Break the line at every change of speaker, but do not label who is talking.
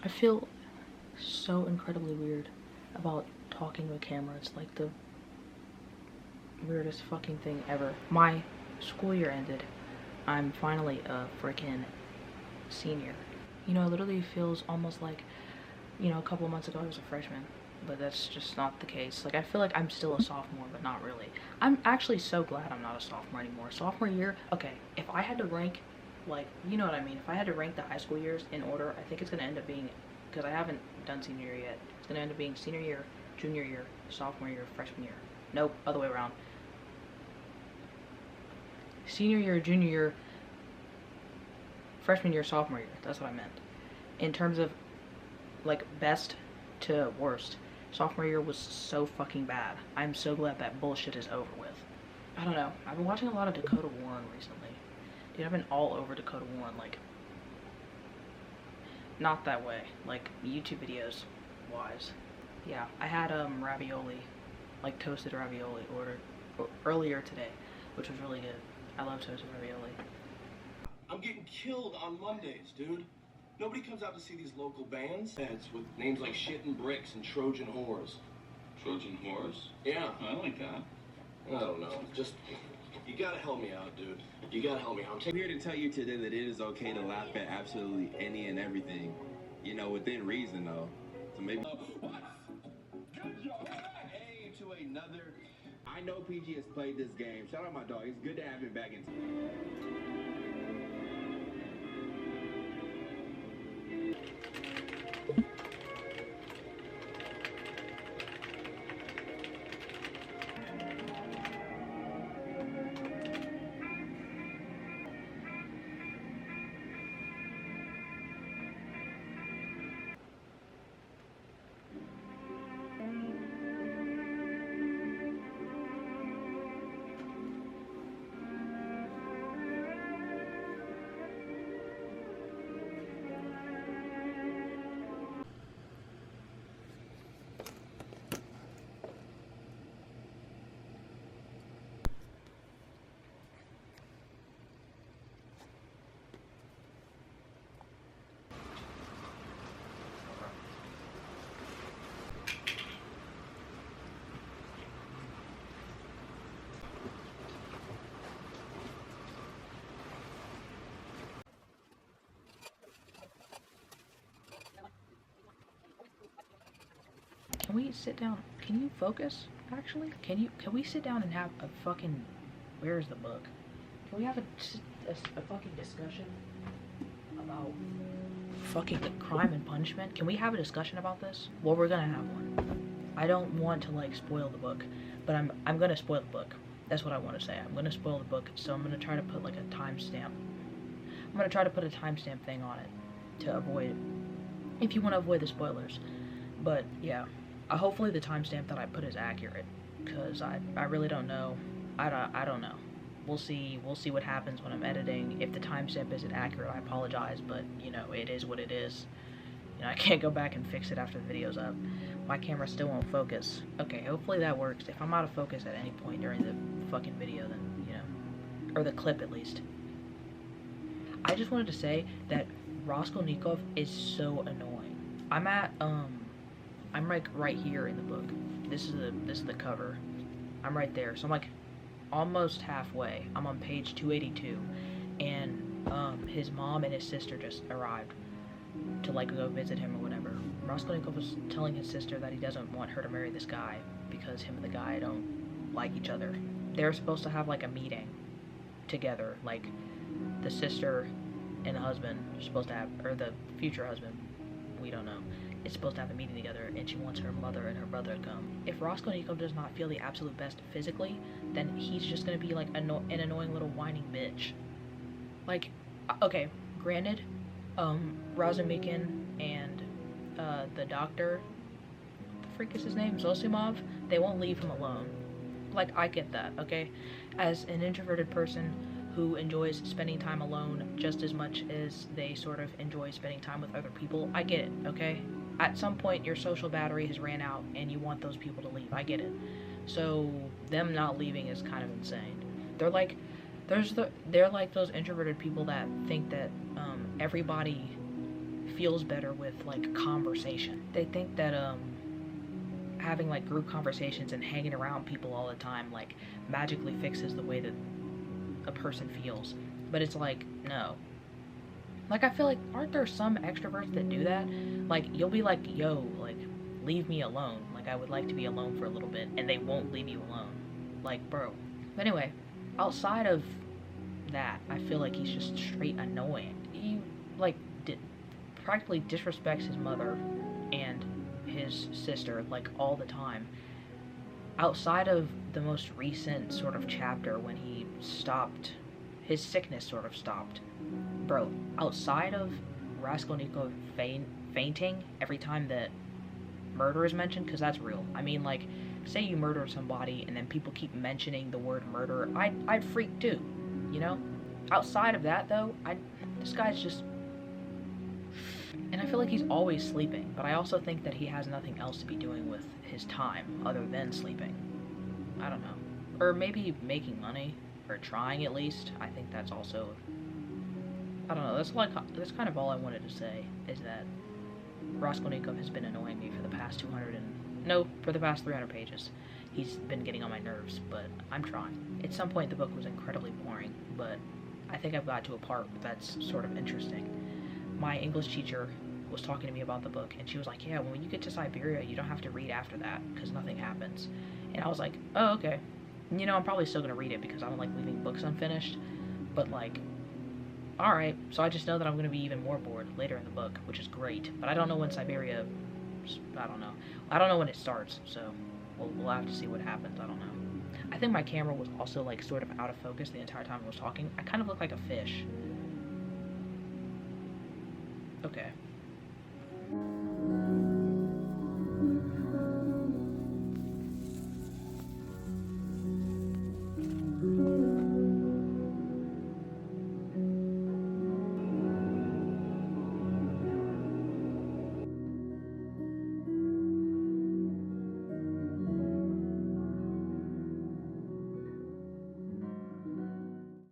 I feel so incredibly weird about talking to a camera. It's like the weirdest fucking thing ever. My school year ended. I'm finally a freaking senior. You know, it literally feels almost like, you know, a couple of months ago I was a freshman, but that's just not the case. Like, I feel like I'm still a sophomore, but not really. I'm actually so glad I'm not a sophomore anymore. Sophomore year, okay, if I had to rank, like, you know what I mean, if I had to rank the high school years in order, I think it's gonna end up being, because I haven't done senior year yet, it's gonna end up being senior year, junior year, sophomore year, freshman year. Nope, other way around. Senior year, junior year, freshman year, sophomore year. That's what I meant. In terms of, like, best to worst, sophomore year was so fucking bad. I'm so glad that bullshit is over with. I don't know. I've been watching a lot of Dakota Warren recently. Dude, I've been all over Dakota Warren, like, not that way, like, YouTube videos wise. Yeah, I had ravioli, like toasted ravioli ordered earlier today, which was really good. I love toasted ravioli.
I'm getting killed on Mondays, dude. Nobody comes out to see these local bands. It's with names like Shit and Bricks and Trojan Whores.
Trojan Horse?
Yeah.
I like that.
I don't know. Just, you gotta help me out, dude. You gotta help me out.
I'm here to tell you today that it is okay to laugh at absolutely any and everything. You know, within reason, though. So maybe... What? Good job. Hey, to another... I know PG has played this game. Shout out my dog. It's good to have him back in...
Can we sit down? Can you focus, actually? Can we sit down and have a fucking, where's the book? Can we have a fucking discussion about fucking crime and punishment? Can we have a discussion about this? Well, we're gonna have one. I don't want to, like, spoil the book, but I'm gonna spoil the book. That's what I want to say. I'm gonna spoil the book, so I'm gonna try to put, like, a timestamp. I'm gonna try to put a timestamp thing on it to avoid, if you want to avoid the spoilers. But, yeah. Hopefully the timestamp that I put is accurate, because I really don't know. I don't know. We'll see what happens when I'm editing. If the timestamp isn't accurate, I apologize, but, you know, it is what it is. You know, I can't go back and fix it after the video's up. My camera still won't focus. Okay, hopefully that works. If I'm out of focus at any point during the fucking video, then, you know, or the clip at least. I just wanted to say that Raskolnikov is so annoying. I'm like right here in the book. This is the cover. I'm right there. So I'm like almost halfway. I'm on page 282, and his mom and his sister just arrived to, like, go visit him or whatever. Raskolnikov was telling his sister that he doesn't want her to marry this guy because him and the guy don't like each other. They're supposed to have, like, a meeting together, like the sister and the husband are supposed to have, or the future husband, we don't know, is supposed to have a meeting together, and she wants her mother and her brother to come. If Raskolnikov does not feel the absolute best physically, then he's just gonna be like an annoying little whining bitch. Like, okay, granted, Razumikin and the doctor, what the freak is his name, Zosimov, they won't leave him alone. Like, I get that, okay? As an introverted person who enjoys spending time alone just as much as they sort of enjoy spending time with other people, I get it, okay? At some point, your social battery has ran out and you want those people to leave. I get it. So them not leaving is kind of insane. They're like, they're like those introverted people that think that everybody feels better with like conversation. They think that having like group conversations and hanging around people all the time like magically fixes the way that a person feels. But it's like, no. Like, I feel like, aren't there some extroverts that do that? Like, you'll be like, yo, like, leave me alone. Like, I would like to be alone for a little bit, and they won't leave you alone. Like, bro. But anyway, outside of that, I feel like he's just straight annoying. He, like, practically disrespects his mother and his sister, like, all the time. Outside of the most recent sort of chapter when he stopped, his sickness sort of stopped. Bro, outside of Raskolnikov fainting every time that murder is mentioned, because that's real. I mean, like, say you murder somebody and then people keep mentioning the word murder, I'd freak too, you know? Outside of that, though, this guy's just... And I feel like he's always sleeping, but I also think that he has nothing else to be doing with his time other than sleeping. I don't know. Or maybe making money, or trying at least. I think that's also... I don't know, that's kind of all I wanted to say, is that Raskolnikov has been annoying me for the past 300 pages. He's been getting on my nerves, but I'm trying. At some point the book was incredibly boring, but I think I've got to a part that's sort of interesting. My English teacher was talking to me about the book, and she was like, yeah, when you get to Siberia, you don't have to read after that, because nothing happens. And I was like, oh, okay. You know, I'm probably still going to read it, because I don't like leaving books unfinished, but like... Alright, so I just know that I'm going to be even more bored later in the book, which is great. But I don't know when Siberia... I don't know. I don't know when it starts, so we'll have to see what happens. I don't know. I think my camera was also, like, sort of out of focus the entire time I was talking. I kind of look like a fish. Okay.